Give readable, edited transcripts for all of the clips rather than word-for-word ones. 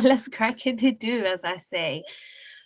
let's crack into do, as I say.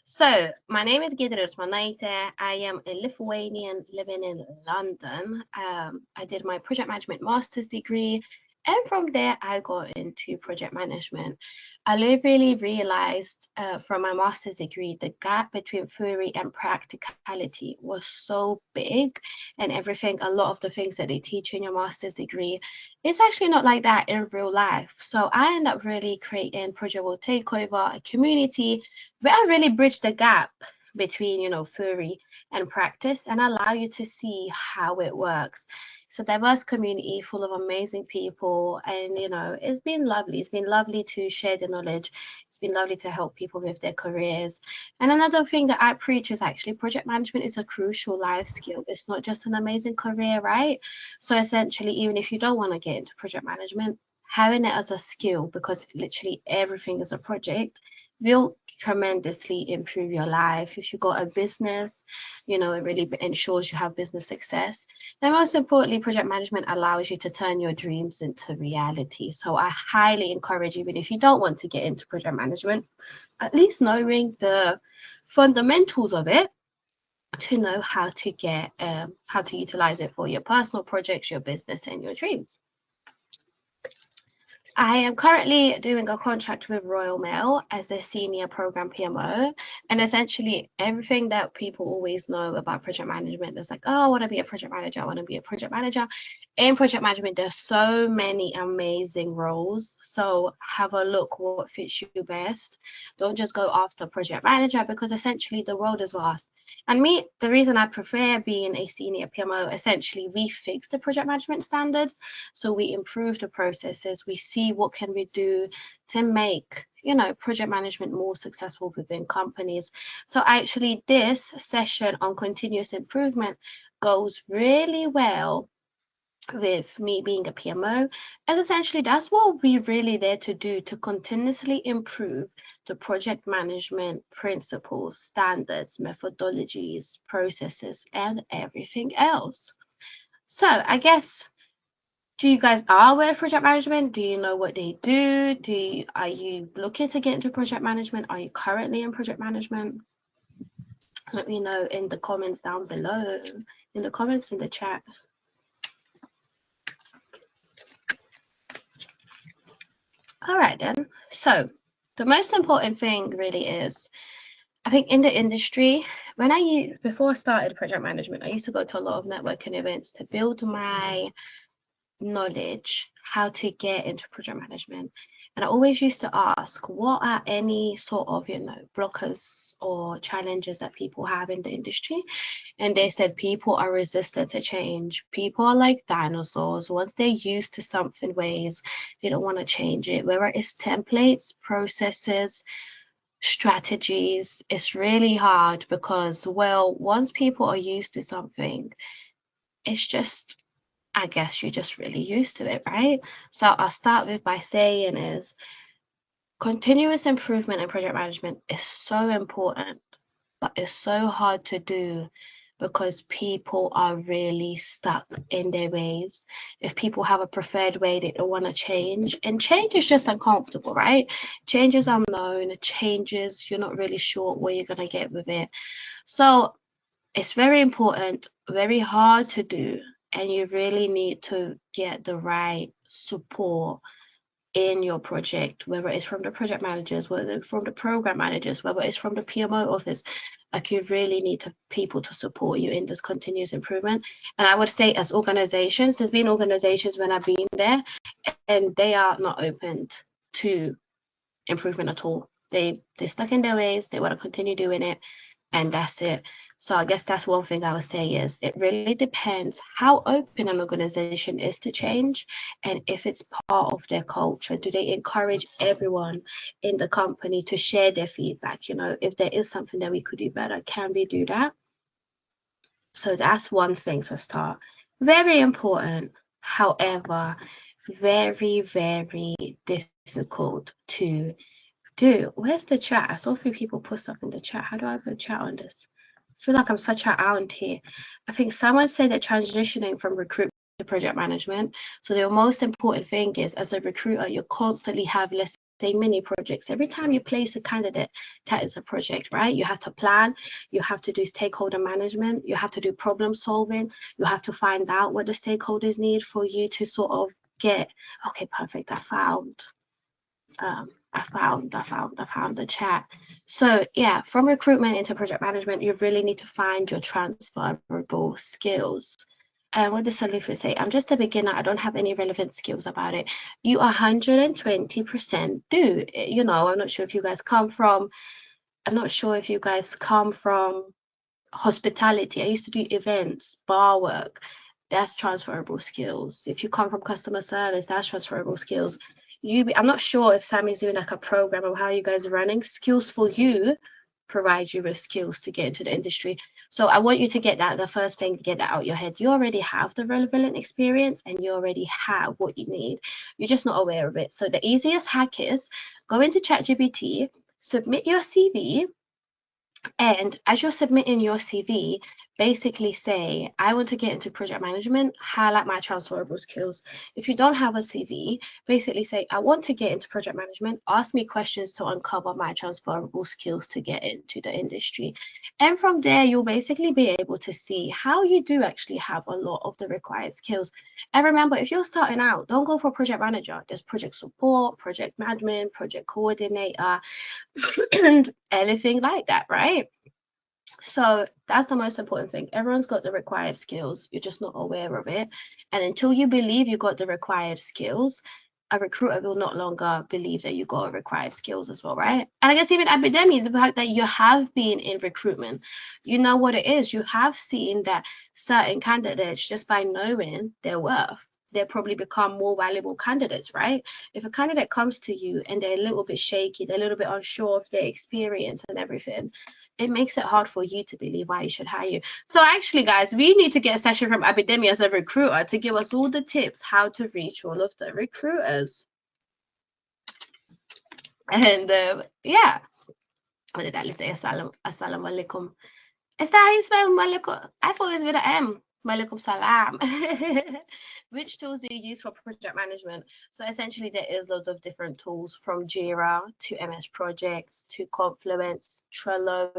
So, my name is Giedrė Usmanaitė. I am a Lithuanian living in London. I did my project management master's degree, and from there, I got into project management. I really realized from my master's degree, the gap between theory and practicality was so big, and a lot of the things that they teach in your master's degree, it's actually not like that in real life. So I ended up really creating Project World Takeover, a community where I really bridge the gap between, theory and practice and allow you to see how it works. It's a diverse community full of amazing people, and it's been lovely. It's been lovely to share the knowledge. It's been lovely to help people with their careers. And another thing that I preach is actually project management is a crucial life skill. It's not just an amazing career, right? So essentially, even if you don't want to get into project management, having it as a skill, because literally everything is a project, will tremendously improve your life. If you've got a business, it really ensures you have business success. And most importantly, project management allows you to turn your dreams into reality. So I highly encourage, even if you don't want to get into project management, at least knowing the fundamentals of it, to know how to utilize it for your personal projects, your business, and your dreams. I am currently doing a contract with Royal Mail as a senior program PMO, and essentially everything that people always know about project management is like, oh, I want to be a project manager, I want to be a project manager. In project management, there's so many amazing roles, so have a look what fits you best. Don't just go after project manager, because essentially the world is vast. And me, the reason I prefer being a senior PMO, essentially we fix the project management standards, so we improve the processes, we see what can we do to make project management more successful within companies. So actually this session on continuous improvement goes really well with me being a PMO, as essentially that's what we're really there to do, to continuously improve the project management principles, standards, methodologies, processes, and everything else. So I guess, do you guys are aware of project management? Do you know what they do? Are you looking to get into project management? Are you currently in project management? Let me know in the comments down below, in the comments in the chat. All right then. So the most important thing really is, I think in the industry, before I started project management, I used to go to a lot of networking events to build my knowledge how to get into project management. And I always used to ask, what are any sort of blockers or challenges that people have in the industry? And they said people are resistant to change. People are like dinosaurs. Once they're used to something ways, they don't want to change it. Whether it's templates, processes, strategies, it's really hard because, well, once people are used to something, it's just, I guess you're just really used to it, right? So I'll start with by saying is continuous improvement in project management is so important, but it's so hard to do because people are really stuck in their ways. If people have a preferred way, they don't want to change. And change is just uncomfortable, right? Change is unknown, changes, you're not really sure what you're going to get with it. So it's very important, very hard to do, and you really need to get the right support in your project, whether it's from the project managers, whether it's from the program managers, whether it's from the PMO office. Like, you really need people to support you in this continuous improvement. And I would say, as organizations, there's been organizations when I've been there and they are not open to improvement at all. They're stuck in their ways, they want to continue doing it, and that's it. So I guess that's one thing I would say is it really depends how open an organization is to change, and if it's part of their culture. Do they encourage everyone in the company to share their feedback? If there is something that we could do better, can we do that? So that's one thing to start. Very important, however, very, very difficult to do. Where's the chat? I saw a few people put stuff in the chat. How do I have a chat on this? I feel like I'm such an aunt here. I think someone said that transitioning from recruitment to project management. So the most important thing is, as a recruiter, you constantly have less say mini projects. Every time you place a candidate, that is a project, right? You have to plan, you have to do stakeholder management, you have to do problem solving, you have to find out what the stakeholders need for you to sort of get, okay, perfect, I found the chat. So yeah, from recruitment into project management, you really need to find your transferable skills. And what does Salifa say? I'm just a beginner. I don't have any relevant skills about it. You 120% do. You know, I'm not sure if you guys come from hospitality. I used to do events, bar work. That's transferable skills. If you come from customer service, that's transferable skills. I'm not sure if Sami's doing like a program of how you guys are running. Skills for you provide you with skills to get into the industry. So I want you to get that, the first thing, get that out your head. You already have the relevant experience and you already have what you need. You're just not aware of it. So the easiest hack is go into ChatGPT, submit your CV, and as you're submitting your CV, basically say, I want to get into project management, highlight my transferable skills. If you don't have a CV, basically say, I want to get into project management, ask me questions to uncover my transferable skills to get into the industry. And from there, you'll basically be able to see how you do actually have a lot of the required skills. And remember, if you're starting out, don't go for project manager. There's project support, project management, project coordinator, and anything like that, right? So that's the most important thing. Everyone's got the required skills. You're just not aware of it. And until you believe you got the required skills, a recruiter will not longer believe that you got required skills as well, right? And I guess even academia, the fact that you have been in recruitment, you know what it is. You have seen that certain candidates, just by knowing their worth, they'll probably become more valuable candidates, right? If a candidate comes to you and they're a little bit shaky, they're a little bit unsure of their experience and everything, it makes it hard for you to believe why you should hire you. So actually, guys, we need to get a session from Abidemi as a recruiter to give us all the tips how to reach all of the recruiters. And yeah, what did Ali say? Assalamu alaikum. Is that how you spell malaikum? I thought it was with an M. Malaikum salam. Which tools do you use for project management? So essentially, there is loads of different tools, from Jira to MS Projects to Confluence, Trello,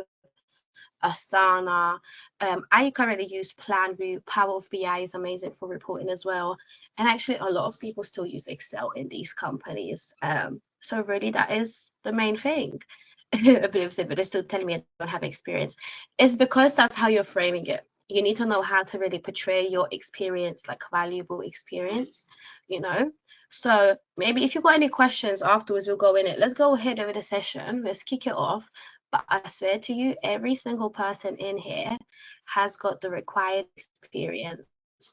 Asana. I currently use PlanView. Power of BI is amazing for reporting as well. And actually, a lot of people still use Excel in these companies. So really, that is the main thing. But they're still telling me I don't have experience. It's because that's how you're framing it. You need to know how to really portray your experience, like valuable experience, you know. So maybe if you've got any questions afterwards, we'll go in it. Let's go ahead over the session. Let's kick it off. But I swear to you, every single person in here has got the required experience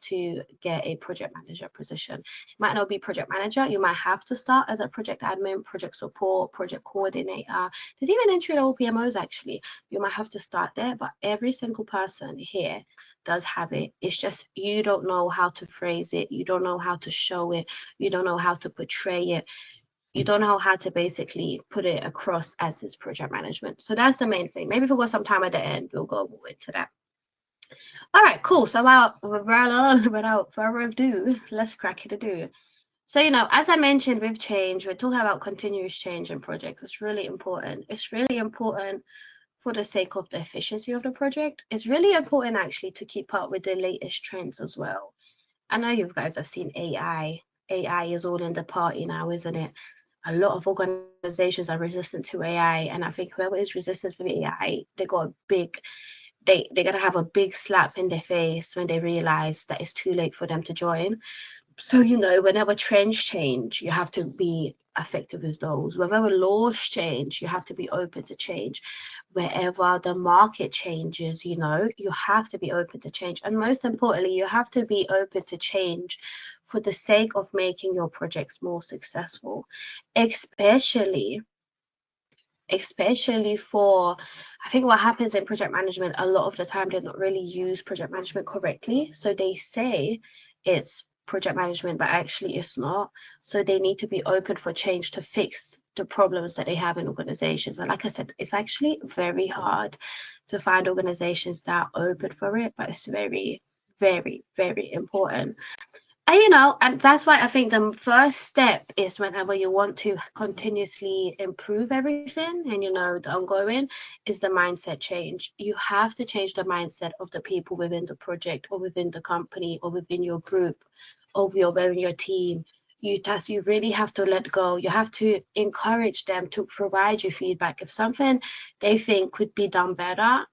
to get a project manager position. You might not be project manager. You might have to start as a project admin, project support, project coordinator. There's even entry-level PMOs, actually. You might have to start there, but every single person here does have it. It's just you don't know how to phrase it. You don't know how to show it. You don't know how to portray it. You don't know how to basically put it across as this project management. So that's the main thing. Maybe if we've got some time at the end, we'll go more into that. All right, cool. So without further ado, let's crack it a do. So, you know, as I mentioned with change, we're talking about continuous change in projects. It's really important. It's really important for the sake of the efficiency of the project. It's really important actually to keep up with the latest trends as well. I know you guys have seen AI. AI is all in the party now, isn't it? A lot of organizations are resistant to AI, and I think whoever is resistant to AI, they're gonna have a big slap in their face when they realize that it's too late for them to join. So, you know, whenever trends change, you have to be effective with those. Whenever laws change, you have to be open to change. Wherever the market changes, you know, you have to be open to change. And most importantly, you have to be open to change for the sake of making your projects more successful, especially for, I think what happens in project management, a lot of the time, they don't really use project management correctly. So they say it's project management, but actually it's not. So they need to be open for change to fix the problems that they have in organizations. And like I said, it's actually very hard to find organizations that are open for it, but it's very, very, very important. And that's why I think the first step is whenever you want to continuously improve everything and, the ongoing is the mindset change. You have to change the mindset of the people within the project or within the company or within your group or within your team. You really have to let go. You have to encourage them to provide you feedback. If something they think could be done better,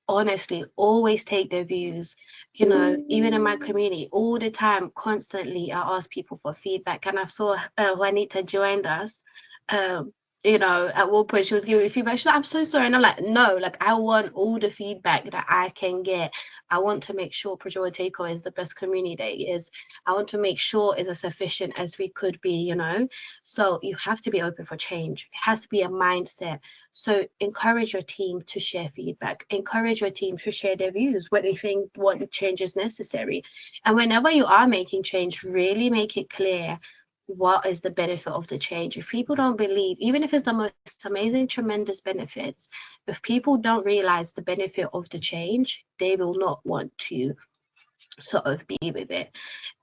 honestly, always take their views. Even in my community, all the time, constantly, I ask people for feedback. And I saw Juanita joined us. Um, at one point she was giving me feedback. She's like, I'm so sorry. And I'm like, no, like I want all the feedback that I can get. I want to make sure PWTO is the best community that it is. I want to make sure it's as efficient as we could be, So you have to be open for change. It has to be a mindset. So encourage your team to share feedback. Encourage your team to share their views, what they think, what change is necessary. And whenever you are making change, really make it clear what is the benefit of the change. If people don't believe, even if it's the most amazing, tremendous benefits, if people don't realize the benefit of the change, they will not want to sort of be with it.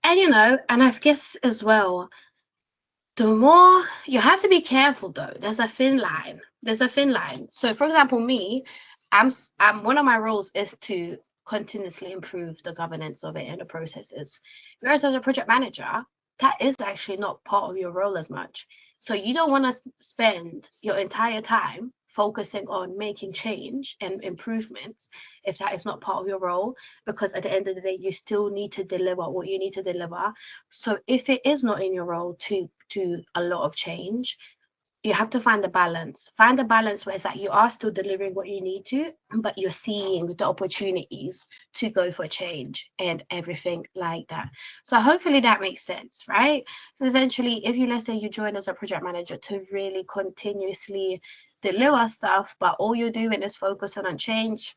And and I guess as well, the more you have to be careful though. There's a thin line. So for example, me, I'm one of my roles is to continuously improve the governance of it and the processes. Whereas as a project manager, that is actually not part of your role as much. So you don't want to spend your entire time focusing on making change and improvements if that is not part of your role, because at the end of the day, you still need to deliver what you need to deliver. So if it is not in your role to do a lot of change, you have to find a balance. Find a balance where it's like you are still delivering what you need to, but you're seeing the opportunities to go for change and everything like that. So hopefully that makes sense, right? So essentially, if let's say you join as a project manager to really continuously deliver stuff, but all you're doing is focusing on change,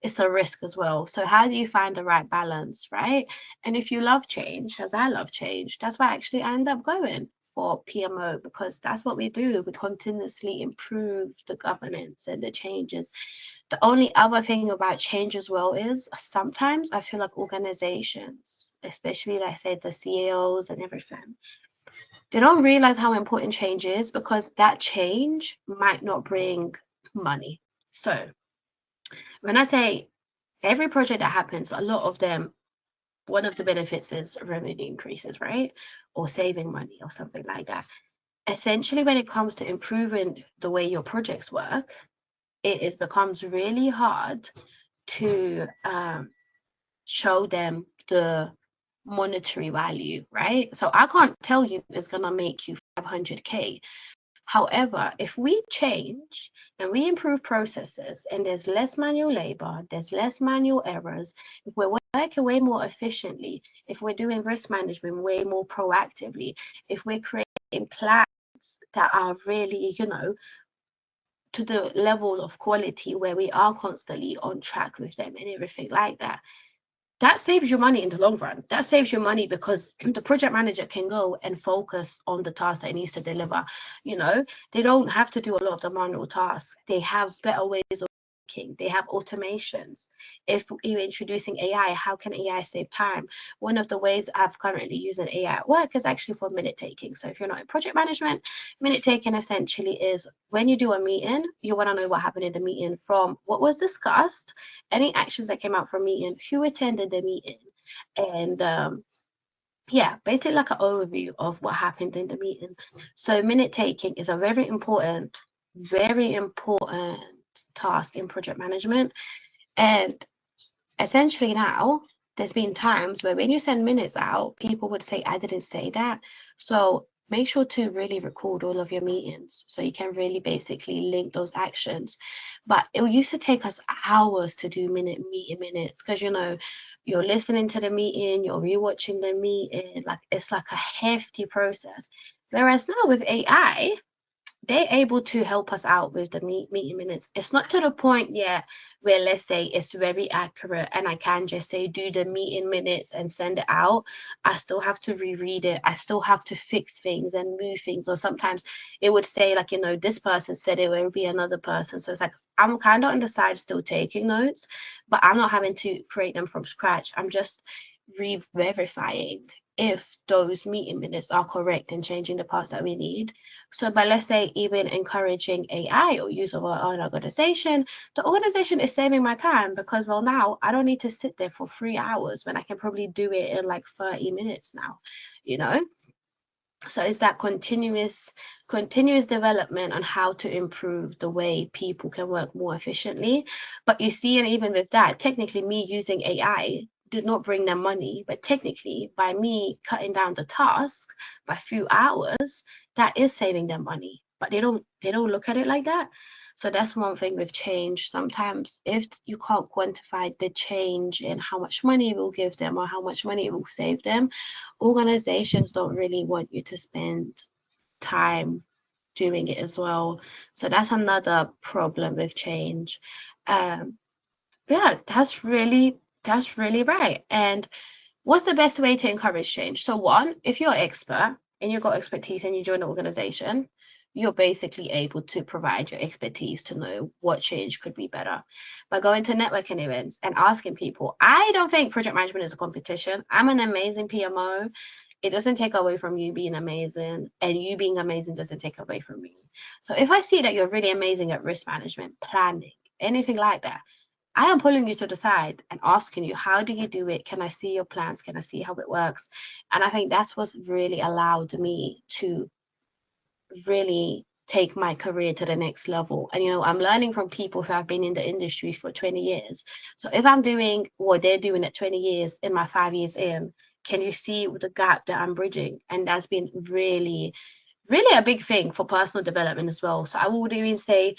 it's a risk as well. So how do you find the right balance, right? And if you love change, as I love change, that's why actually I end up going for PMO, because that's what we do. We continuously improve the governance and the changes. The only other thing about change as well is sometimes I feel like organizations, especially like say the CEOs and everything, they don't realize how important change is, because that change might not bring money. So when I say every project that happens, a lot of them, one of the benefits is revenue increases, right? Or saving money or something like that. Essentially, when it comes to improving the way your projects work, it becomes really hard to show them the monetary value, right? So I can't tell you it's going to make you 500K. However, if we change and we improve processes and there's less manual labor, there's less manual errors, if we're working way more efficiently, if we're doing risk management way more proactively, if we're creating plans that are really, to the level of quality where we are constantly on track with them and everything like that, that saves you money in the long run. That saves you money because the project manager can go and focus on the task that it needs to deliver. They don't have to do a lot of the manual tasks. They have better ways of working. They have automations. If you're introducing AI, how can AI save time? One of the ways I've currently used an AI at work is actually for minute taking. So if you're not in project management, minute taking essentially is when you do a meeting, you want to know what happened in the meeting from what was discussed, any actions that came out from meeting, who attended the meeting, and yeah, basically like an overview of what happened in the meeting. So minute taking is a very important task in project management. And essentially now there's been times where when you send minutes out, people would say, I didn't say that. So make sure to really record all of your meetings so you can really basically link those actions. But it used to take us hours to do meeting minutes, because you're listening to the meeting, you're rewatching the meeting, like it's like a hefty process. Whereas now with AI, they're able to help us out with the meeting minutes. It's not to the point yet where, let's say, it's very accurate and I can just say do the meeting minutes and send it out. I still have to reread it. I still have to fix things and move things. Or sometimes it would say like, this person said it will be another person. So it's like I'm kind of on the side still taking notes, but I'm not having to create them from scratch. I'm just re-verifying if those meeting minutes are correct and changing the parts that we need. So by, let's say, even encouraging AI or use of our own organization, the organization is saving my time because, well, now I don't need to sit there for 3 hours when I can probably do it in like 30 minutes now, you know? So it's that continuous development on how to improve the way people can work more efficiently. But you see, and even with that, technically me using AI did not bring them money, but technically by me cutting down the task by a few hours, that is saving them money. But they don't look at it like that. So that's one thing with change. Sometimes if you can't quantify the change in how much money it will give them or how much money it will save them, organizations don't really want you to spend time doing it as well. So that's another problem with change. Yeah, that's really right. And what's the best way to encourage change? So one, if you're an expert and you've got expertise and you join an organization, you're basically able to provide your expertise to know what change could be better. By going to networking events and asking people, I don't think project management is a competition. I'm an amazing PMO. It doesn't take away from you being amazing, and you being amazing doesn't take away from me. So if I see that you're really amazing at risk management, planning, anything like that, I am pulling you to the side and asking you, how do you do it? Can I see your plans? Can I see how it works? And I think that's what's really allowed me to really take my career to the next level. And, I'm learning from people who have been in the industry for 20 years. So if I'm doing what they're doing at 20 years in my 5 years in, can you see the gap that I'm bridging? And that's been really, really a big thing for personal development as well. So I would even say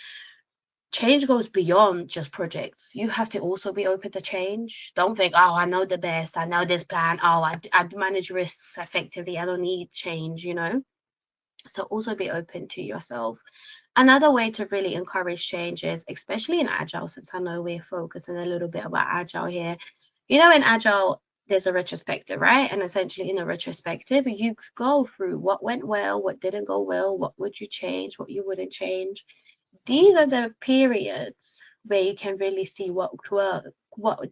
change goes beyond just projects. You have to also be open to change. Don't think, oh, I know the best. I know this plan. Oh, I manage risks effectively. I don't need change, So also be open to yourself. Another way to really encourage change is, especially in Agile, since I know we're focusing a little bit about Agile here. In Agile, there's a retrospective, right? And essentially in a retrospective, you go through what went well, what didn't go well, what would you change, what you wouldn't change. These are the periods where you can really see what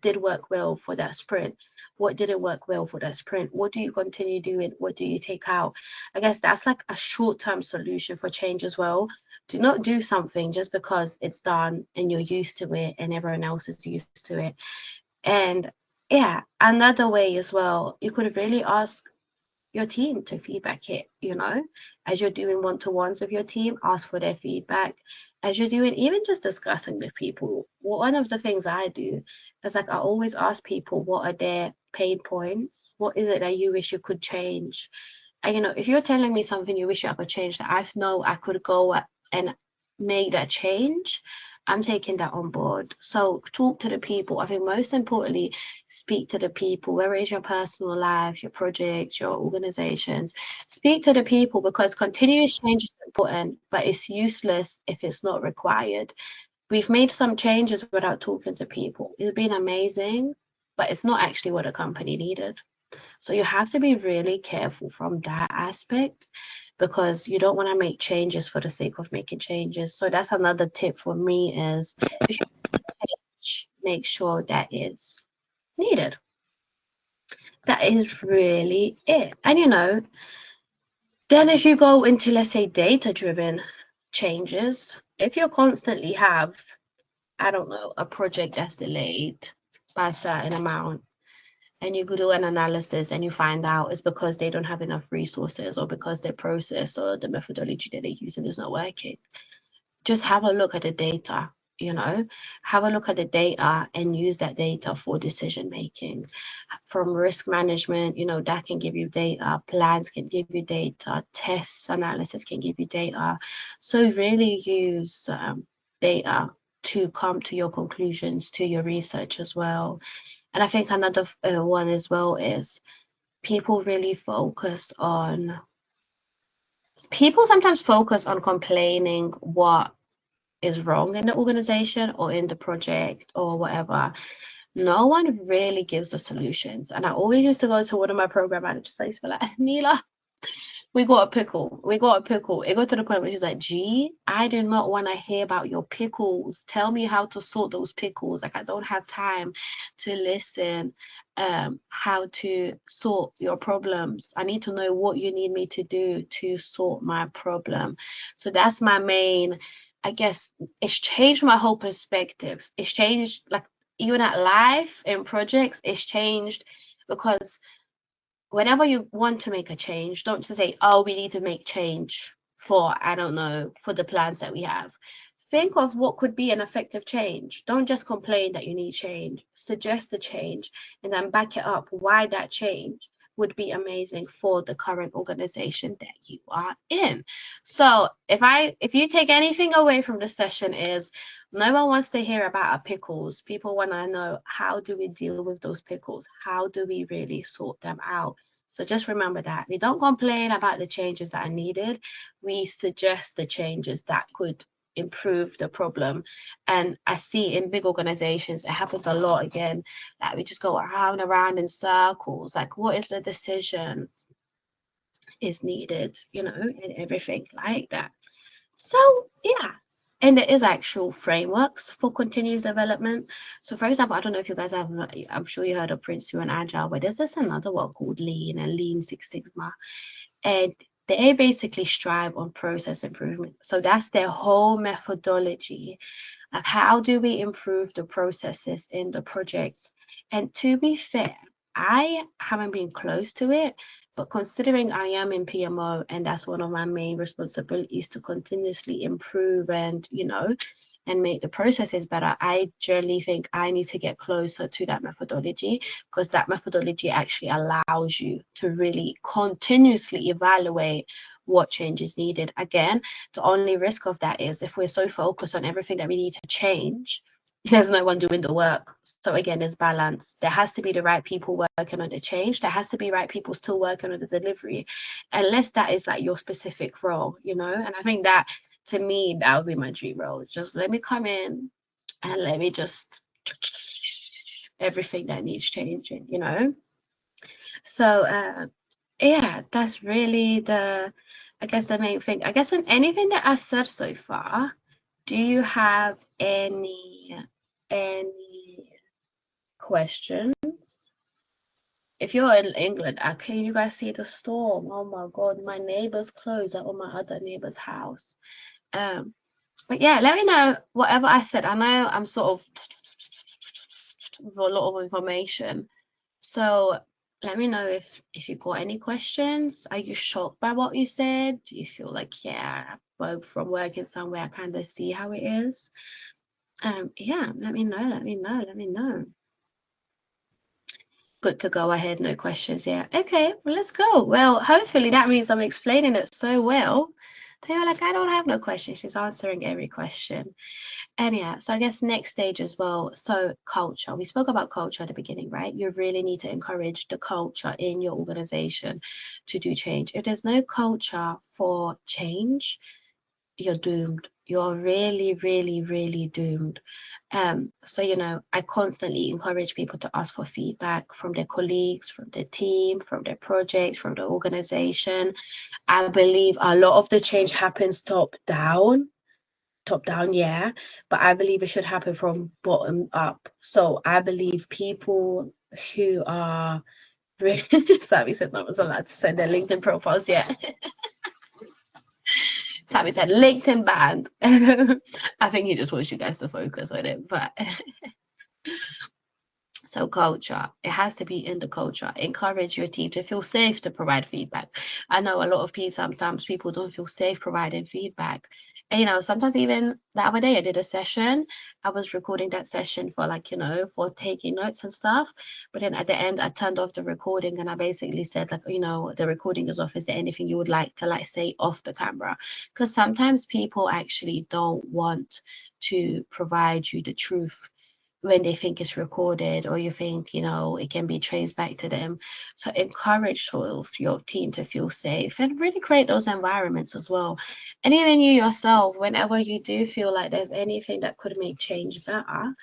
did work well for that sprint, what didn't work well for that sprint, what do you continue doing, what do you take out. I guess that's like a short-term solution for change as well. Do not do something just because it's done and you're used to it and everyone else is used to it. And yeah, another way as well, you could really ask your team to feedback it, as you're doing one-to-ones with your team, ask for their feedback. As you're doing even just discussing with people, one of the things I do is like I always ask people, what are their pain points? What is it that you wish you could change? And if you're telling me something you wish I could change, that I know I could go and make that change, I'm taking that on board. So talk to the people. I think most importantly, speak to the people. Where is your personal life, your projects, your organizations? Speak to the people, because continuous change is important, but it's useless if it's not required. We've made some changes without talking to people. It's been amazing, but it's not actually what a company needed. So you have to be really careful from that aspect, because you don't want to make changes for the sake of making changes. So that's another tip for me, is if you change, make sure that it's needed. That is really it. And then if you go into, let's say, data-driven changes, if you constantly have, I don't know, a project that's delayed by a certain amount, and you do an analysis and you find out it's because they don't have enough resources, or because their process or the methodology that they're using is not working, just have a look at the data. Have a look at the data and use that data for decision making. From risk management, that can give you data, plans can give you data, tests analysis can give you data. So really use data to come to your conclusions, to your research as well. And I think another one as well is people sometimes focus on complaining what is wrong in the organization or in the project or whatever. No one really gives the solutions. And I always used to go to one of my program managers, I used to be like, Mila, We got a pickle. We got a pickle. It got to the point where she's like, G, I do not want to hear about your pickles. Tell me how to sort those pickles. Like, I don't have time to listen how to sort your problems. I need to know what you need me to do to sort my problem. So that's my main, I guess, it's changed my whole perspective. It's changed, like, even at life and projects, it's changed because whenever you want to make a change, don't just say, oh, we need to make change for, I don't know, for the plans that we have. Think of what could be an effective change. Don't just complain that you need change. Suggest the change and then back it up why that change would be amazing for the current organization that you are in. So if you take anything away from the session is no one wants to hear about our pickles. People want to know, how do we deal with those pickles? How do we really sort them out? So just remember that. We don't complain about the changes that are needed. We suggest the changes that could improve the problem. And I see in big organizations, it happens a lot again, that we just go around and around in circles. Like, what is the decision is needed, you know, and everything like that. So yeah, and there is actual frameworks for continuous development. So for example, I don't know if you guys have, I'm sure you heard of Prince2 and Agile, but there's this another one called Lean and Lean Six Sigma. And they basically strive on process improvement. So that's their whole methodology. Like, how do we improve the processes in the projects? And to be fair, I haven't been close to it, but considering I am in PMO and that's one of my main responsibilities to continuously improve and, you know, and make the processes better, I generally think I need to get closer to that methodology, because that methodology actually allows you to really continuously evaluate what change is needed. Again, the only risk of that is if we're so focused on everything that we need to change, there's no one doing the work. So again, there's balance. There has to be the right people working on the change. There has to be right people still working on the delivery, unless that is like your specific role, you know. And I think that, to me, that would be my dream role. Just let me come in and let me just everything that needs changing, you know. So yeah, that's really I guess the main thing. I guess on anything that I said so far, do you have any questions? If you're in England, can you guys see the storm? Oh my God, my neighbor's clothes are on my other neighbor's house. But yeah, let me know whatever I said. I know I'm sort of with a lot of information. So let me know if you got any questions. Are you shocked by what you said? Do you feel like, yeah, well, from working somewhere, I kind of see how it is? Yeah, let me know. Good to go ahead, no questions. Yeah, okay, well, let's go. Well, hopefully that means I'm explaining it so well. They were like, I don't have no questions. She's answering every question. And yeah, so I guess next stage as well. So culture, we spoke about culture at the beginning, right? You really need to encourage the culture in your organization to do change. If there's no culture for change, you're doomed. You're really, really, really doomed. So, you know, I constantly encourage people to ask for feedback from their colleagues, from their team, from their projects, from the organization. I believe a lot of the change happens top down, yeah, but I believe it should happen from bottom up. So I believe people who are Sami said no one's allowed to send their LinkedIn profiles yet. Sami said LinkedIn banned. I think he just wants you guys to focus on it, but so culture, it has to be in the culture. Encourage your team to feel safe to provide feedback. I know a lot of people, sometimes people don't feel safe providing feedback. And, you know, sometimes even the other day I did a session. I was recording that session for, like, you know, for taking notes and stuff. But then at the end, I turned off the recording and I basically said, like, you know, the recording is off. Is there anything you would like to, like, say off the camera? Because sometimes people actually don't want to provide you the truth when they think it's recorded, or you think, you know, it can be traced back to them. So encourage sort of your team to feel safe and really create those environments as well. And even you yourself, whenever you do feel like there's anything that could make change better,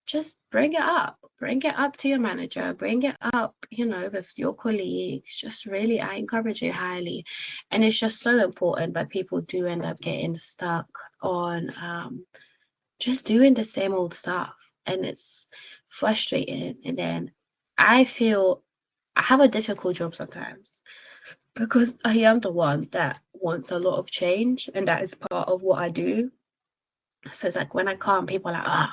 just bring it up. bring it up to your manager, bring it up, you know, with your colleagues. Just really, I encourage it highly. And it's just so important, but people do end up getting stuck on just doing the same old stuff. And it's frustrating. And then I feel I have a difficult job sometimes because I am the one that wants a lot of change, and that is part of what I do. So it's like when I come, people are like, oh,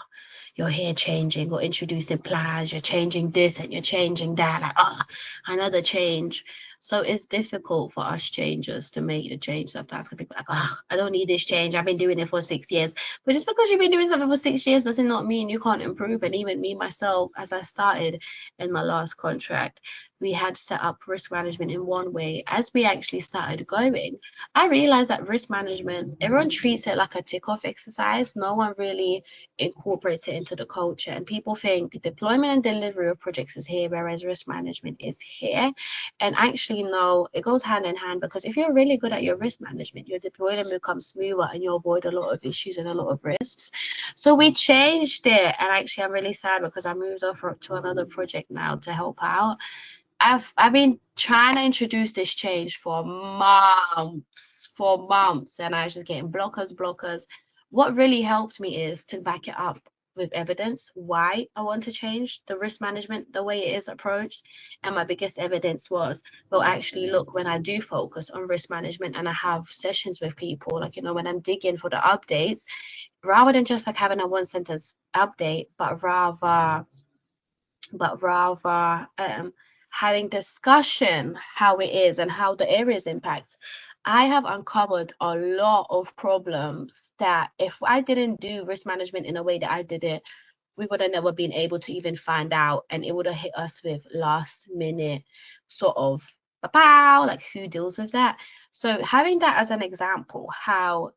you're here changing or introducing plans, you're changing this and you're changing that, like, oh, another change. So it's difficult for us changers to make the change sometimes because people are like, oh, I don't need this change. I've been doing it for 6 years. But just because you've been doing something for 6 years doesn't not mean you can't improve. And even me, myself, as I started in my last contract, we had set up risk management in one way. As we actually started going, I realized that risk management, everyone treats it like a tick off exercise. No one really incorporates it into the culture. And people think deployment and delivery of projects is here, whereas risk management is here. And actually, no, it goes hand in hand, because if you're really good at your risk management, your deployment becomes smoother and you avoid a lot of issues and a lot of risks. So we changed it. And actually, I'm really sad because I moved over to another project now to help out. I've been trying to introduce this change for months, and I was just getting blockers. What really helped me is to back it up with evidence why I want to change the risk management, the way it is approached. And my biggest evidence was, well, actually, look, when I do focus on risk management and I have sessions with people, like, you know, when I'm digging for the updates, rather than just like having a one sentence update, but rather having discussion how it is and how the areas impact. I have uncovered a lot of problems that if I didn't do risk management in a way that I did it, we would have never been able to even find out, and it would have hit us with last minute sort of like who deals with that. So having that as an example,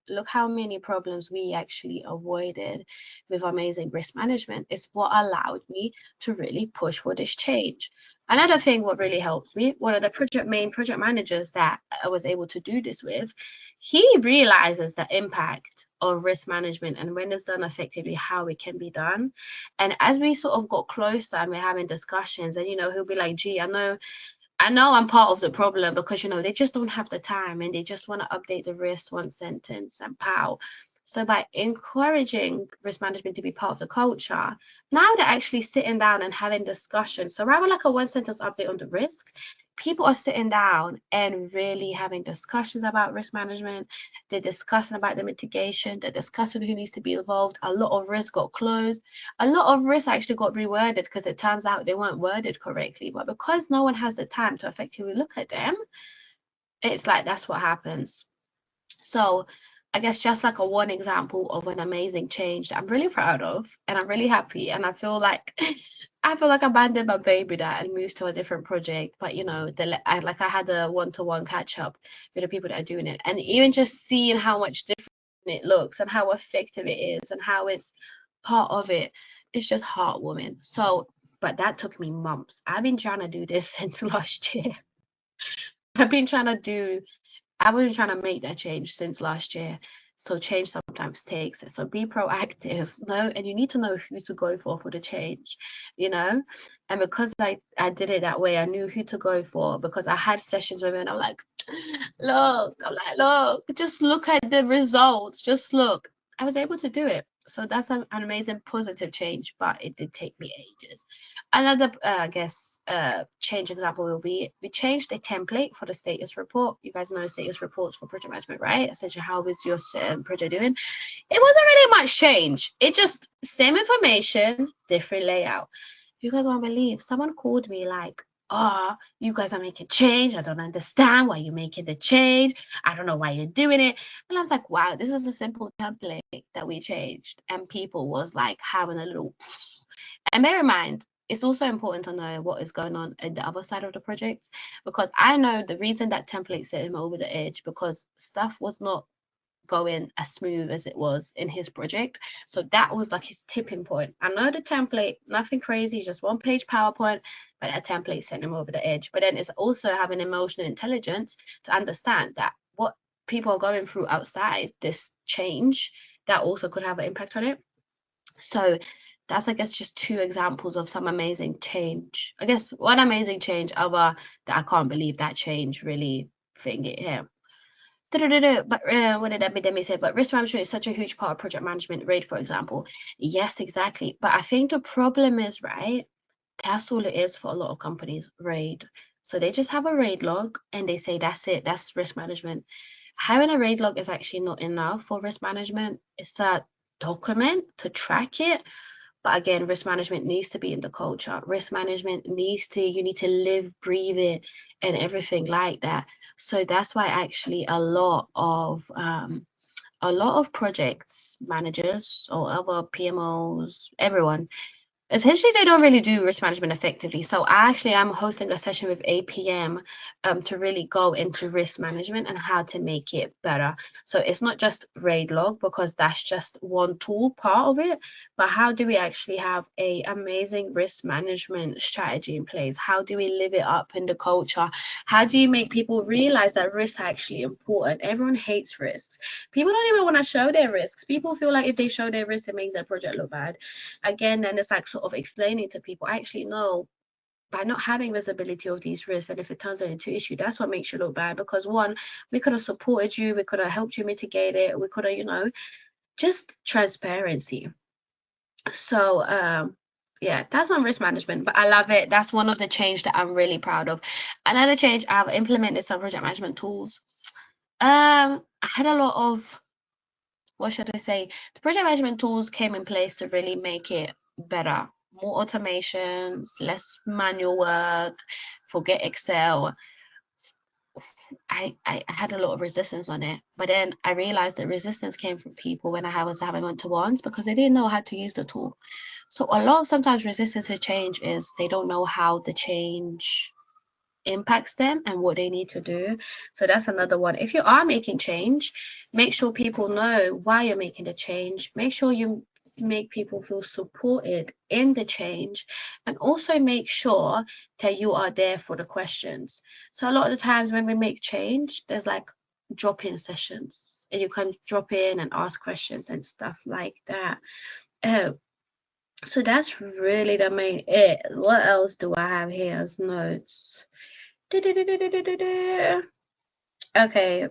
look how many problems we actually avoided with amazing risk management is what allowed me to really push for this change. Another thing what really helped me, one of the main project managers that I was able to do this with, he realizes the impact of risk management and when it's done effectively, how it can be done. And as we sort of got closer and we're having discussions, and, you know, he'll be like, gee, I know I'm part of the problem because, you know, they just don't have the time and they just want to update the risk one sentence and pow. So by encouraging risk management to be part of the culture, now they're actually sitting down and having discussions. So rather like a one sentence update on the risk, people are sitting down and really having discussions about risk management. They're discussing about the mitigation. They're discussing who needs to be involved. A lot of risks got closed. A lot of risks actually got reworded because it turns out they weren't worded correctly. But because no one has the time to effectively look at them, it's like that's what happens. So I guess just like a one example of an amazing change that I'm really proud of, and I'm really happy, and I feel like I abandoned my baby that and moved to a different project. But you know, I had a one-to-one catch up with the people that are doing it, and even just seeing how much different it looks and how effective it is and how it's part of it, it's just heartwarming. So, but that took me months. I've been trying to do this since last year. I've been trying to do I was trying to make that change since last year. So change sometimes takes it. So be proactive, and you need to know who to go for the change, you know. And because I did it that way, I knew who to go for because I had sessions with him and I'm like, look, just look at the results. Just look. I was able to do it. So that's an amazing positive change, but it did take me ages. Another, change example will be we changed the template for the status report. You guys know status reports for project management, right? Essentially, how is your project doing? It wasn't really much change. It just same information, different layout. You guys won't believe. Someone called me like, oh, you guys are making change. I don't understand why you're making the change. I don't know why you're doing it. And I was like, wow, this is a simple template that we changed. And people was like having a little. And bear in mind, it's also important to know what is going on at the other side of the project, because I know the reason that template set him over the edge because stuff was not going as smooth as it was in his project. So that was like his tipping point. I know the template, nothing crazy, just one page PowerPoint, but that template sent him over the edge. But then it's also having emotional intelligence to understand that what people are going through outside this change, that also could have an impact on it. So that's, I guess, just two examples of some amazing change. I guess one amazing change other that I can't believe that change really thing it here. But what did Epidemic say? But risk management is such a huge part of project management. RAID, for example. Yes, exactly. But I think the problem is, right, that's all it is for a lot of companies, RAID. So they just have a RAID log and they say that's it, that's risk management. Having a RAID log is actually not enough for risk management. It's a document to track it. But again, risk management needs to be in the culture. Risk management needs to, you need to live, breathe it, and everything like that. So that's why actually a lot of projects managers or other PMOs, everyone, essentially they don't really do risk management effectively. So I actually am hosting a session with APM to really go into risk management and how to make it better. So it's not just RAID log, because that's just one tool part of it, but how do we actually have a amazing risk management strategy in place? How do we live it up in the culture? How do you make people realize that risk is actually important? Everyone hates risks. People don't even want to show their risks. People feel like if they show their risks, it makes their project look bad. Again, then it's like sort of explaining to people, actually, no, by not having visibility of these risks, and if it turns into issue, that's what makes you look bad. Because one, we could have supported you, we could have helped you mitigate it, we could have, you know, just transparency. So yeah, that's on risk management, but I love it. That's one of the change that I'm really proud of. Another change, I've implemented some project management tools. I had a lot of, what should I say? The project management tools came in place to really make it better. More automations, less manual work, forget Excel. I had a lot of resistance on it, but then I realized that resistance came from people when I was having one-to-ones, because they didn't know how to use the tool. So a lot of sometimes resistance to change is they don't know how the change impacts them and what they need to do. So that's another one. If you are making change, make sure people know why you're making the change. Make sure you make people feel supported in the change, and also make sure that you are there for the questions. So a lot of the times when we make change, there's like drop-in sessions, and you can drop in and ask questions and stuff like that. So that's really the main it. What else do I have here as notes? Okay.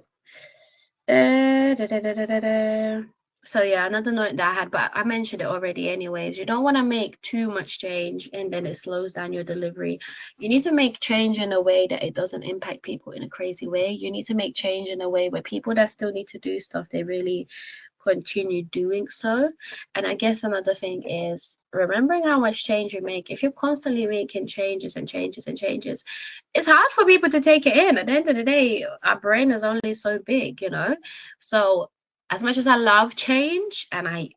So yeah, another note that I had, but I mentioned it already anyways. You don't want to make too much change and then it slows down your delivery. You need to make change in a way that it doesn't impact people in a crazy way. You need to make change in a way where people that still need to do stuff, they really continue doing so. And I guess another thing is remembering how much change you make. If you're constantly making changes and changes and changes, it's hard for people to take it in. At the end of the day, our brain is only so big, you know. So as much as I love change and I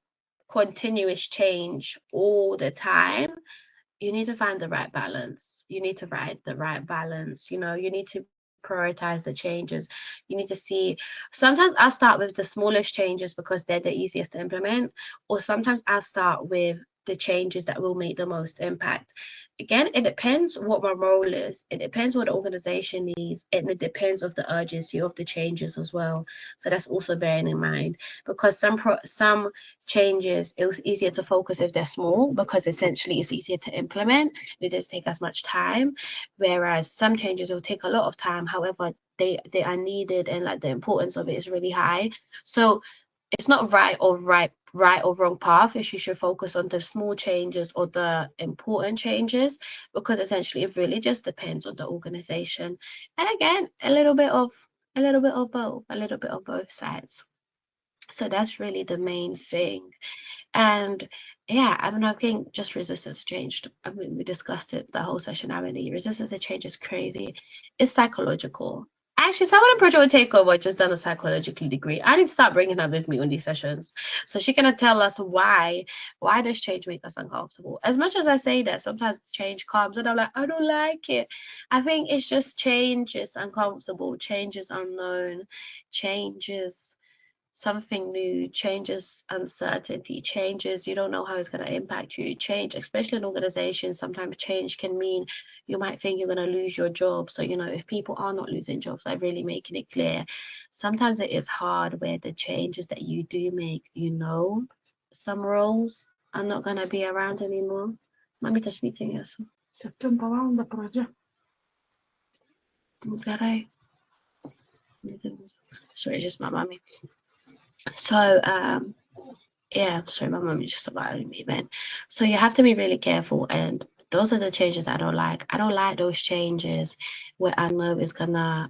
continuous change all the time, you need to find the right balance. You need to find the right balance. You know, you need to prioritize the changes. You need to see, sometimes I start with the smallest changes because they're the easiest to implement, or sometimes I start with the changes that will make the most impact. Again, it depends what my role is. It depends what the organization needs, and it depends of the urgency of the changes as well. So that's also bearing in mind, because some changes, it was easier to focus if they're small, because essentially it's easier to implement. It doesn't take as much time, whereas some changes will take a lot of time. However, they are needed, and like the importance of it is really high. So it's not right or wrong path if you should focus on the small changes or the important changes, because essentially it really just depends on the organization. And again, a little bit of both sides. So that's really the main thing. And yeah, I mean, I think just resistance changed. I mean, we discussed it the whole session already. Resistance to change is crazy. It's psychological. Actually, someone in Project Takeover just done a psychological degree. I need to start bringing her with me on these sessions, so she can tell us why does change make us uncomfortable. As much as I say that, sometimes change comes and I'm like, I don't like it. I think it's just change is uncomfortable. Change is unknown. Change is something new, changes uncertainty, changes you don't know how it's going to impact you. Change, especially in organizations, sometimes change can mean you might think you're going to lose your job. So, you know, if people are not losing jobs, like really making it clear. Sometimes it is hard where the changes that you do make, you know, some roles are not gonna be around anymore. Mami touch meeting, yes. September round the project. Okay. Sorry, just my mummy. So yeah, sorry, my mum is just about me, man. So you have to be really careful, and those are the changes I don't like. I don't like those changes where I know it's gonna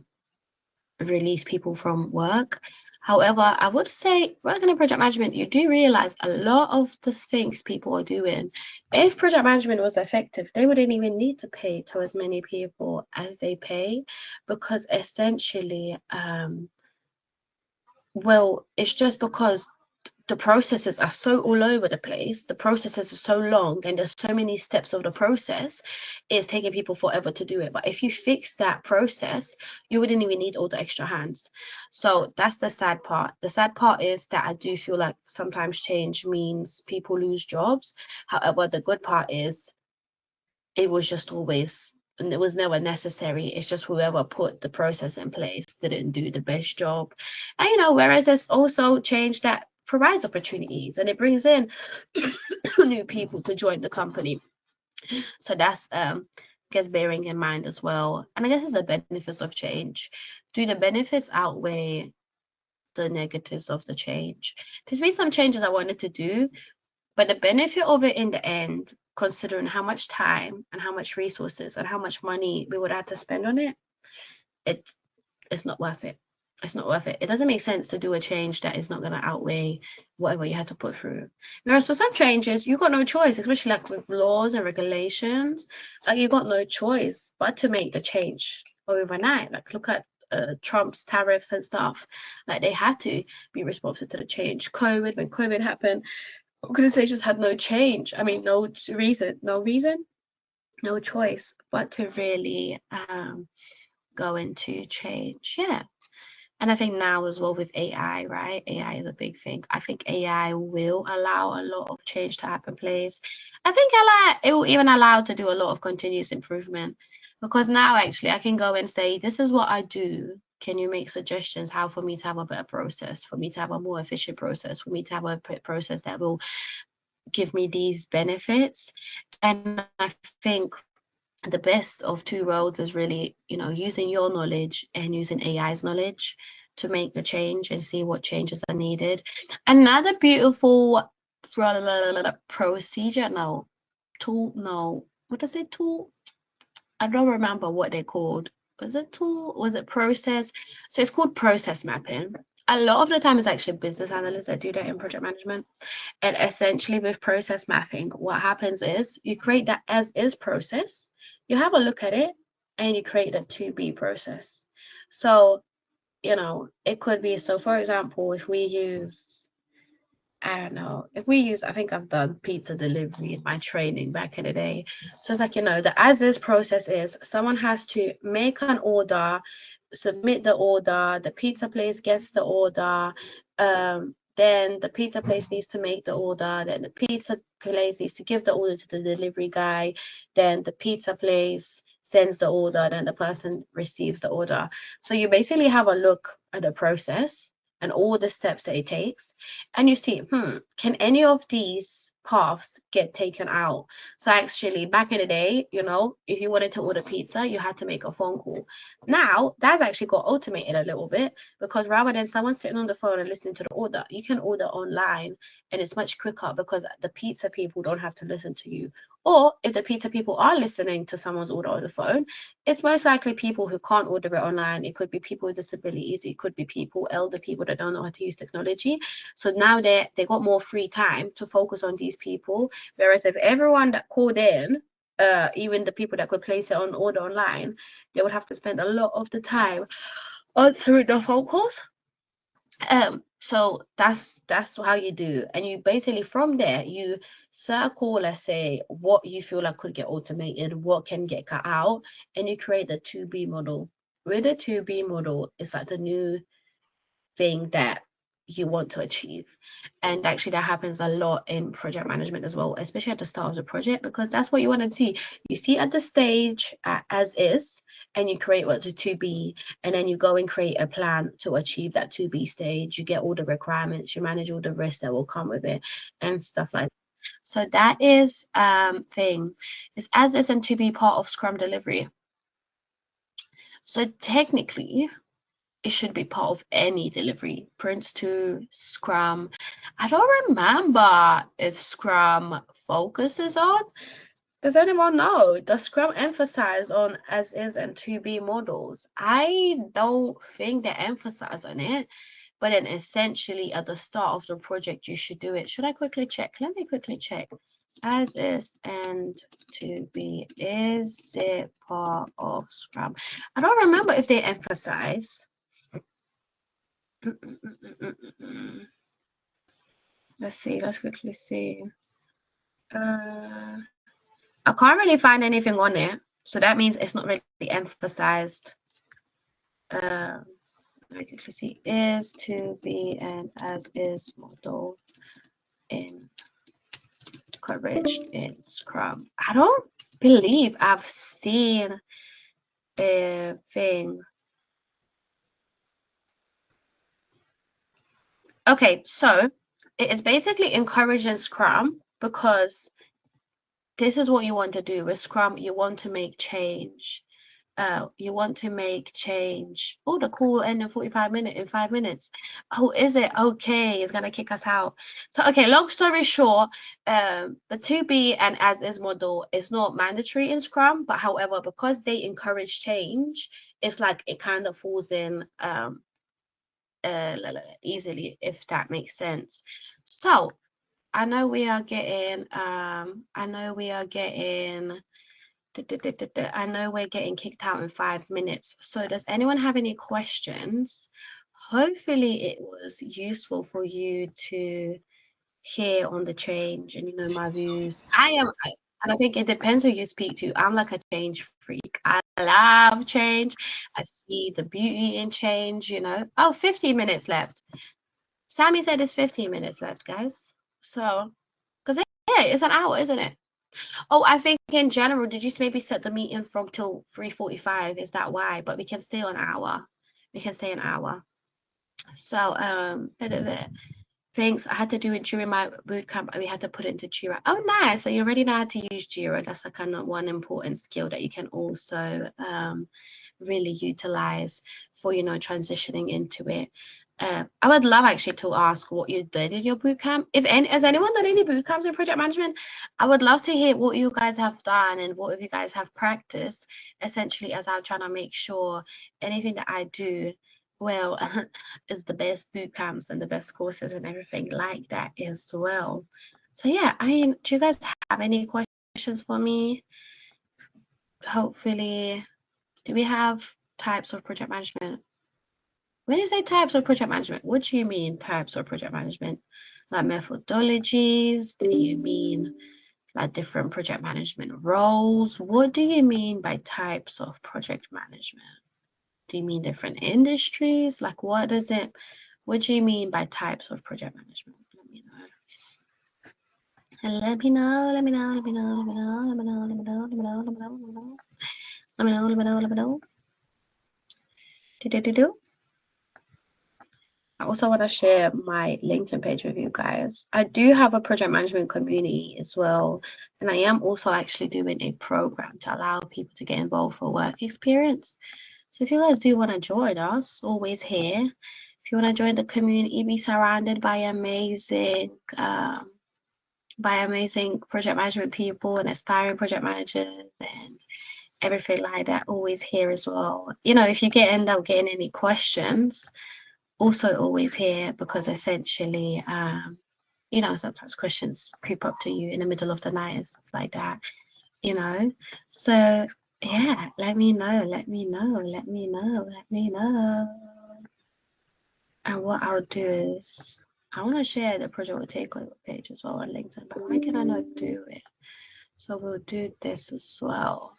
release people from work. However, I would say working in project management, you do realize a lot of the things people are doing. If project management was effective, they wouldn't even need to pay to as many people as they pay, because essentially, well, it's just because the processes are so all over the place, the processes are so long, and there's so many steps of the process, it's taking people forever to do it. But if you fix that process, you wouldn't even need all the extra hands. So that's the sad part. The sad part is that I do feel like sometimes change means people lose jobs. However, the good part is it was just always, and it was never necessary. It's just whoever put the process in place didn't do the best job. And whereas there's also change that provides opportunities and it brings in new people to join the company. So that's I guess bearing in mind as well. And I guess it's the benefits of change. Do the benefits outweigh the negatives of the change? There's been some changes I wanted to do, but the benefit of it in the end, considering how much time and how much resources and how much money we would have to spend on it, it's not worth it. It's not worth it. It doesn't make sense to do a change that is not going to outweigh whatever you had to put through. Whereas for some changes, you got no choice, especially like with laws and regulations. Like you got no choice but to make the change overnight. Like look at Trump's tariffs and stuff. Like they had to be responsive to the change. When COVID happened, organizations had no change. I mean, no choice but to really go into change. Yeah. And I think now as well with AI, right? AI is a big thing. I think AI will allow a lot of change to happen place. I think it will even allow to do a lot of continuous improvement, because now actually I can go and say, this is what I do. Can you make suggestions how for me to have a better process, for me to have a more efficient process, for me to have a process that will give me these benefits? And I think the best of two worlds is really, using your knowledge and using AI's knowledge to make the change and see what changes are needed. Another beautiful procedure, what is it, tool? I don't remember what they're called. Was it tool? Was it process? So it's called process mapping. A lot of the time it's actually business analysts that do that in project management. And essentially with process mapping, what happens is you create that as is process, you have a look at it, and you create a to be process. So, it could be, so for example, if we use, I think I've done pizza delivery in my training back in the day. So it's like, the as is process is someone has to make an order, submit the order, the pizza place gets the order, then the pizza place needs to make the order, then the pizza place needs to give the order to the delivery guy, then the pizza place sends the order, then the person receives the order. So you basically have a look at the process and all the steps that it takes, and you see, can any of these paths get taken out? So actually back in the day, if you wanted to order pizza, you had to make a phone call. Now that's actually got automated a little bit, because rather than someone sitting on the phone and listening to the order, you can order online, and it's much quicker because the pizza people don't have to listen to you. Or if the pizza people are listening to someone's order on the phone, it's most likely people who can't order it online. It could be people with disabilities. It could be elder people that don't know how to use technology. So now they got more free time to focus on these people. Whereas if everyone that called in, even the people that could place it on order online, they would have to spend a lot of the time answering the phone calls. So that's how you do, and you basically from there you circle, let's say, what you feel like could get automated, what can get cut out, and you create the to be model. With the to be model, it's like the new thing that you want to achieve. And actually that happens a lot in project management as well, especially at the start of the project, because that's what you want to see. You see at the stage as is, and you create what the to be, and then you go and create a plan to achieve that to be stage. You get all the requirements, you manage all the risks that will come with it and stuff like that. So that is thing is as is and to be part of Scrum delivery. So technically, it should be part of any delivery. Prince 2, Scrum. I don't remember if Scrum focuses on. Does anyone know? Does Scrum emphasize on as is and to be models? I don't think they emphasize on it, but then essentially at the start of the project, you should do it. Should I quickly check? Let me quickly check. As is and to be, is it part of Scrum? I don't remember if they emphasize. Let's see, let's quickly see. I can't really find anything on it, so that means it's not really emphasized. I quickly see is to be and as is model encouraged in Scrum. I don't believe I've seen a thing. Okay, so it is basically encouraging Scrum because this is what you want to do with Scrum. You want to make change. You want to make change. Oh, the call end in 45 minutes, in 5 minutes. Oh, is it? Okay, it's gonna kick us out. So, okay, long story short, the to be and as is model is not mandatory in Scrum, but however, because they encourage change, it's like it kind of falls in easily, if that makes sense. So, I know we are getting I know we're getting kicked out in 5 minutes. So does anyone have any questions? Hopefully it was useful for you to hear on the change and my views. And I think it depends who you speak to. I'm like a change freak. I love change. I see the beauty in change. Oh, 15 minutes left. Sami said it's 15 minutes left, guys. So, because yeah, it's an hour, isn't it? Oh, I think in general, did you maybe set the meeting from till 3:45? Is that why? But we can stay an hour. We can stay an hour. So, thanks. I had to do it during my boot camp. We had to put it into Jira. Oh, nice. So you already know how to use Jira. That's a kind of one important skill that you can also really utilize for, transitioning into it. I would love actually to ask what you did in your boot camp. Has anyone done any boot camps in project management? I would love to hear what you guys have done and what you guys have practiced, essentially, as I'm trying to make sure anything that I do well is the best boot camps and the best courses and everything like that as well. So yeah, I mean, do you guys have any questions for me? Hopefully, do we have types of project management? When you say types of project management, what do you mean types of project management? Like methodologies? Do you mean like different project management roles? What do you mean by types of project management? Do you mean different industries? Like what do you mean by types of project management? Let me know. Let me know, let me know, let me know, let me know, let me know, let me know, let me know, let me know, let me know. Let me know, let me know, let me know. Do. I also want to share my LinkedIn page with you guys. I do have a project management community as well, and I am also actually doing a program to allow people to get involved for work experience. So if you guys do want to join us, always here. If you want to join the community, be surrounded by amazing project management people and aspiring project managers and everything like that, always here as well. If you end up getting any questions, also always here, because essentially sometimes questions creep up to you in the middle of the night and stuff like that. So yeah, let me know. And what I'll do is I want to share the PWTO page as well on LinkedIn, but why can I not do it? So we'll do this as well.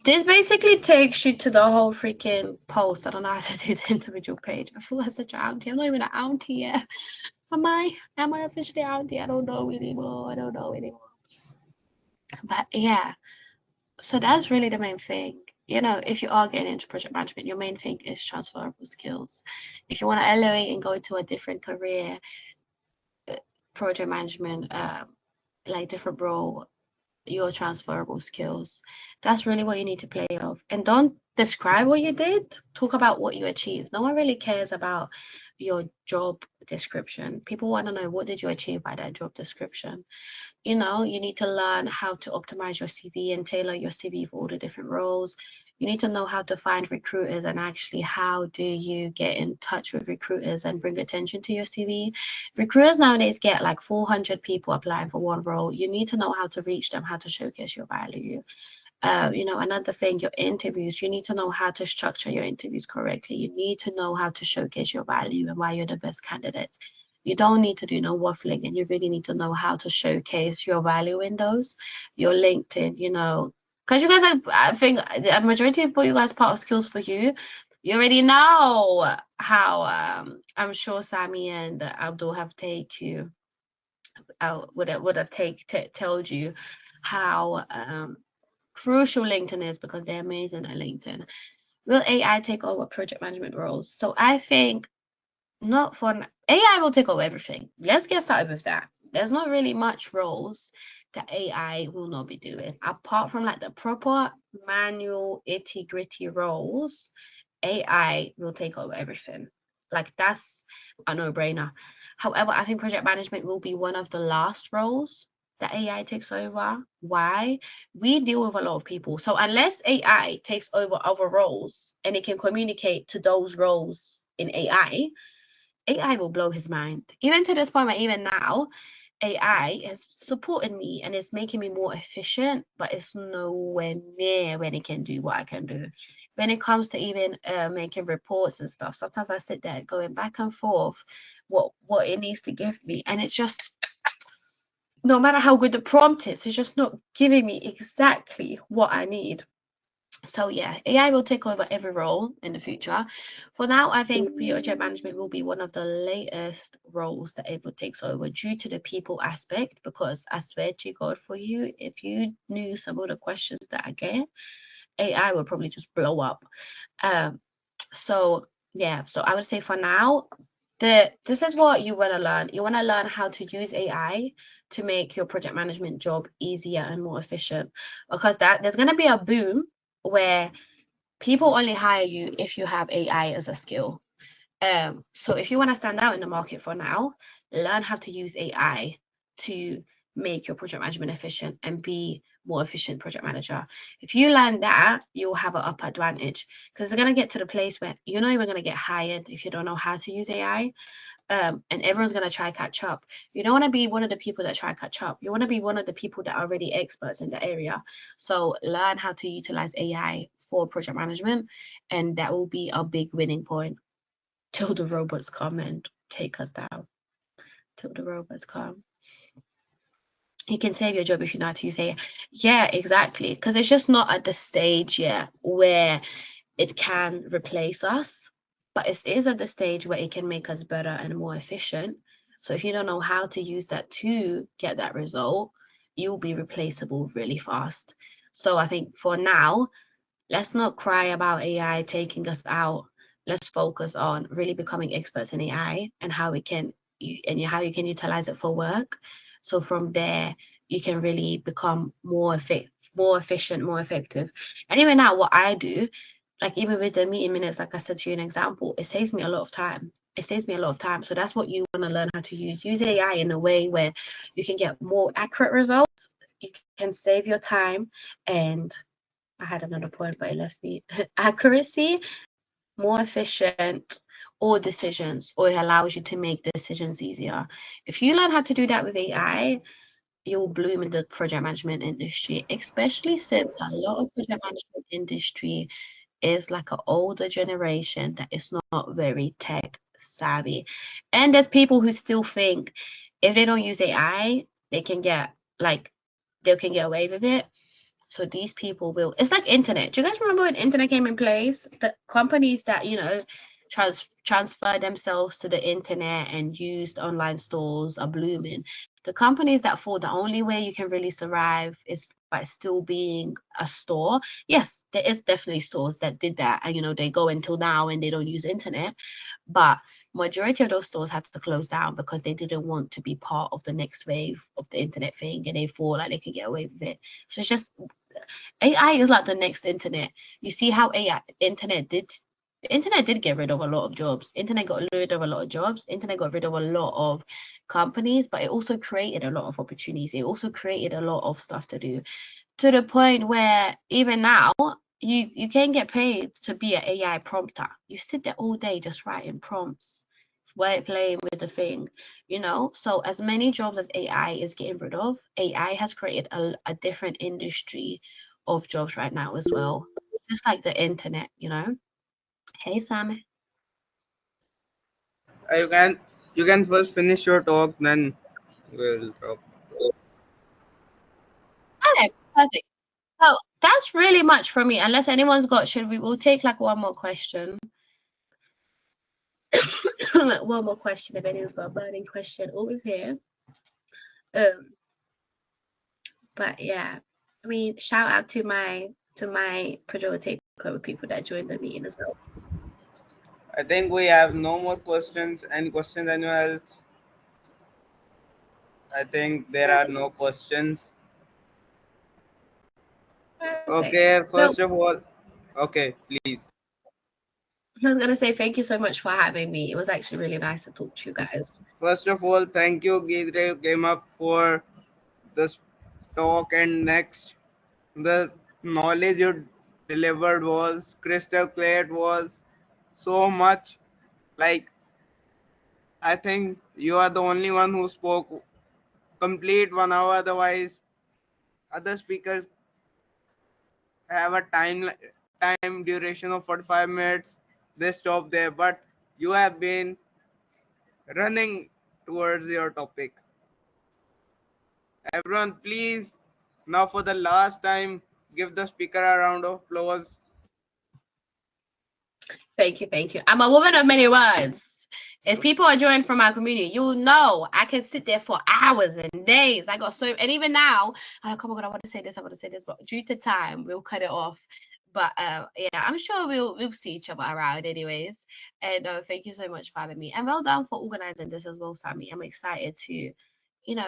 This basically takes you to the whole freaking post. I don't know how to do the individual page. I feel like such an auntie. I'm not even an auntie yet. Am I officially auntie? I don't know anymore. But yeah, so that's really the main thing. If you are getting into project management, your main thing is transferable skills. If you want to elevate and go into a different career, project management like different role, your transferable skills. That's really what you need to play off. And don't describe what you did, talk about what you achieved. No one really cares about your job description. People want to know, what did you achieve by that job description? You know, you need to learn how to optimize your CV and tailor your CV for all the different roles. You need to know how to find recruiters, and actually how do you get in touch with recruiters and bring attention to your CV. Recruiters nowadays get like 400 people applying for one role. You need to know how to reach them, how to showcase your value. You know, another thing, your interviews, you need to know how to structure your interviews correctly. You need to know how to showcase your value and why you're the best candidates. You don't need to do no waffling, and you really need to know how to showcase your value in those. Your LinkedIn, you know, because you guys are, I think a majority of you guys part of skills for you. You already know how, I'm sure Sami and Abdul have take you, would have told you how crucial LinkedIn is, because they're amazing at LinkedIn. Will AI take over project management roles? So I think not for AI will take over everything. Let's get started with that. There's not really much roles that AI will not be doing, apart from like the proper manual itty gritty roles. AI will take over everything. Like, that's a no-brainer. However, I think project management will be one of the last roles that AI takes over. Why? We deal with a lot of people. So unless AI takes over other roles and it can communicate to those roles in AI will blow his mind. Even to this point where even now, AI has supported me and it's making me more efficient, but it's nowhere near when it can do what I can do. When it comes to even making reports and stuff, sometimes I sit there going back and forth what it needs to give me, and it's just, no matter how good the prompt is, it's just not giving me exactly what I need. So yeah, AI will take over every role in the future. For now, I think project management will be one of the latest roles that April takes over due to the people aspect, because I swear to God, for you, if you knew some of the questions that I get, AI will probably just blow up. So yeah, so I would say for now, this is what you want to learn. You want to learn how to use AI to make your project management job easier and more efficient, because there's going to be a boom where people only hire you if you have AI as a skill. So if you want to stand out in the market for now, learn how to use AI to make your project management efficient and be more efficient project manager. If you learn that, you'll have an up advantage, because it's going to get to the place where you're not even going to get hired if you don't know how to use AI. And everyone's going to try catch up. You don't want to be one of the people that try catch up. You want to be one of the people that are already experts in the area. So learn how to utilize AI for project management, and that will be a big winning point till the robots come and take us down. Till the robots come. You can save your job if you know how to use AI. Yeah, exactly. Because it's just not at the stage yet where it can replace us, but it is at the stage where it can make us better and more efficient. So if you don't know how to use that to get that result, you'll be replaceable really fast. So I think for now, let's not cry about AI taking us out. Let's focus on really becoming experts in AI and how we can how you can utilize it for work. So from there, you can really become more efficient, more effective. And even now, what I do, like even with the meeting minutes, like I said to you, an example, it saves me a lot of time. It saves me a lot of time. So that's what you want to learn how to use. Use AI in a way where you can get more accurate results. You can save your time, and I had another point, but it left me. Accuracy, more efficient, or decisions, or it allows you to make decisions easier. If you learn how to do that with AI, you'll bloom in the project management industry, especially since a lot of project management industry is like an older generation that is not very tech savvy. And there's people who still think if they don't use AI, they can get away with it. So these people will, it's like internet. Do you guys remember when internet came in place? The companies that, transfer themselves to the internet and used online stores are blooming. The companies that thought the only way you can really survive is by still being a store. Yes, there is definitely stores that did that, and they go until now and they don't use internet. But majority of those stores had to close down because they didn't want to be part of the next wave of the internet thing, and they thought like they could get away with it. So it's just AI is like the next internet. You see how the internet did get rid of a lot of jobs. Internet got rid of a lot of jobs. Internet got rid of a lot of companies, but it also created a lot of opportunities. It also created a lot of stuff to do, to the point where even now you can get paid to be an AI prompter. You sit there all day just writing prompts, playing with the thing, So as many jobs as AI is getting rid of, AI has created a different industry of jobs right now as well. Just like the internet. Hey, Sami. You can first finish your talk, then we'll talk. Okay, perfect. So that's really much for me. Unless anyone's got, we'll take like one more question. Like one more question if anyone's got a burning question, always here. But yeah, I mean, shout out to my PWTO takeover people that joined the meeting as well. I think we have no more questions. Any questions, anyone else? I think there are no questions. Okay, So first of all, okay, please. I was gonna say thank you so much for having me. It was actually really nice to talk to you guys. First of all, thank you, Gidre, you came up for this talk, and next, the knowledge you delivered was crystal clear. It was so much. Like, I think you are the only one who spoke complete 1 hour. Otherwise, other speakers have a time duration of 45 minutes. They stop there, but you have been running towards your topic. Everyone, please, now for the last time, give the speaker a round of applause. Thank you, thank you. I'm a woman of many words. If people are joining from my community, you'll know I can sit there for hours and days. I got and even now, I'm like, oh my God, I want to say this, but due to time, we'll cut it off. But yeah, I'm sure we'll see each other around anyways. And thank you so much for having me. And well done for organizing this as well, Sami. I'm excited to,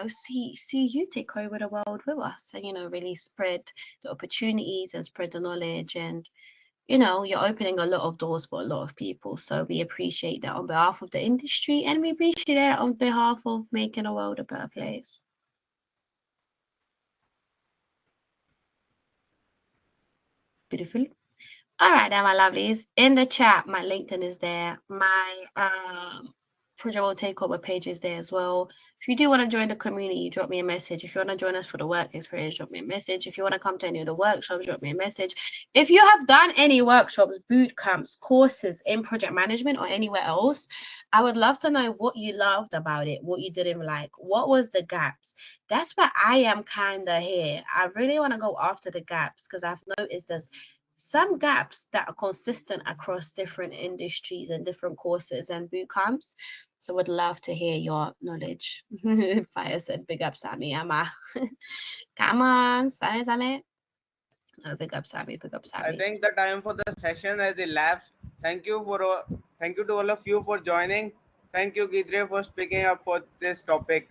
see you take over the world with us and, really spread the opportunities and spread the knowledge, and you're opening a lot of doors for a lot of people. So we appreciate that on behalf of the industry, and we appreciate that on behalf of making the world a better place. Beautiful. All right, then, my lovelies. In the chat, my LinkedIn is there. My Project Takeover page is there as well. If you do want to join the community, drop me a message. If you want to join us for the work experience, drop me a message. If you want to come to any of the workshops, drop me a message. If you have done any workshops, boot camps, courses in project management or anywhere else, I would love to know what you loved about it, what you didn't like, what was the gaps. That's where I am kind of here. I really want to go after the gaps, because I've noticed there's some gaps that are consistent across different industries and different courses and boot camps. So would love to hear your knowledge. Fire said, big up, Sami. Amma. Come on, Sami. No, big up, Sami. Big up, Sami. I think the time for the session has elapsed. Thank you to all of you for joining. Thank you, Gidre, for speaking up for this topic.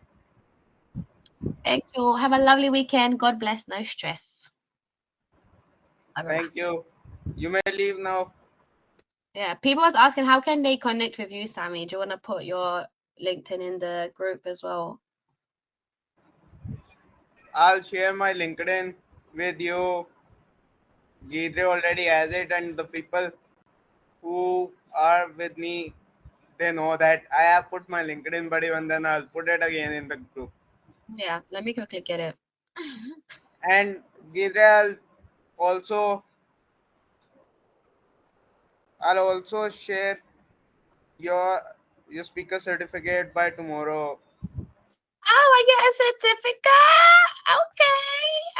Thank you. Have a lovely weekend. God bless. No stress. Thank you. You may leave now. Yeah, people was asking how can they connect with you, Sami? Do you want to put your LinkedIn in the group as well? I'll share my LinkedIn with you. Gidre already has it, and the people who are with me, they know that I have put my LinkedIn, but even then I'll put it again in the group. Yeah, let me quickly get it. And Gidre, I'll also share your speaker certificate by tomorrow. Oh, I get a certificate.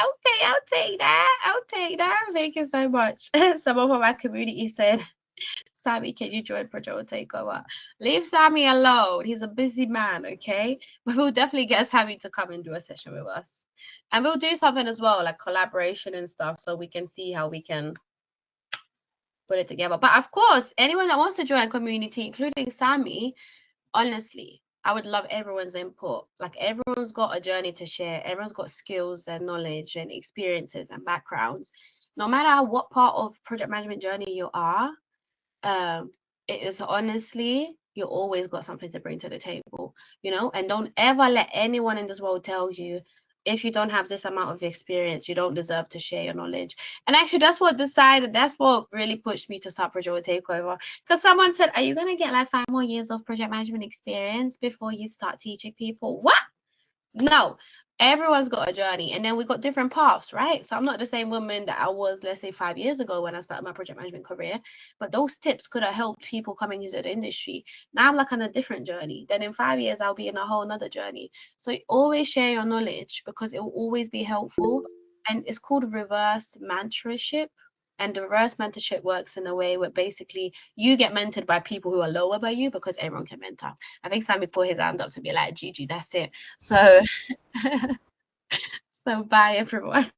Okay, I'll take that. Thank you so much. Someone from my community said, Sami, can you join Project Takeover? Leave Sami alone. He's a busy man, okay? But we'll definitely get Sami to come and do a session with us. And we'll do something as well, like collaboration and stuff, so we can see how we can put it together. But of course, anyone that wants to join a community, including Sami, honestly, I would love everyone's input. Like, everyone's got a journey to share. Everyone's got skills and knowledge and experiences and backgrounds. No matter what part of project management journey you are, it is honestly, you always got something to bring to the table, you know. And don't ever let anyone in this world tell you, if you don't have this amount of experience, you don't deserve to share your knowledge. And actually, that's what really pushed me to start Project Takeover. Because someone said, are you going to get like 5 more years of project management experience before you start teaching people? What? No, everyone's got a journey, and then we got different paths, right? So I'm not the same woman that I was, let's say, 5 years ago when I started my project management career, but those tips could have helped people coming into the industry. Now I'm like on a different journey. Then in 5 years, I'll be in a whole nother journey. So always share your knowledge, because it will always be helpful. And it's called reverse mentorship. And the reverse mentorship works in a way where basically you get mentored by people who are lower by you, because everyone can mentor. I think Sami put his hand up to be like, Gigi, that's it. So, so bye everyone.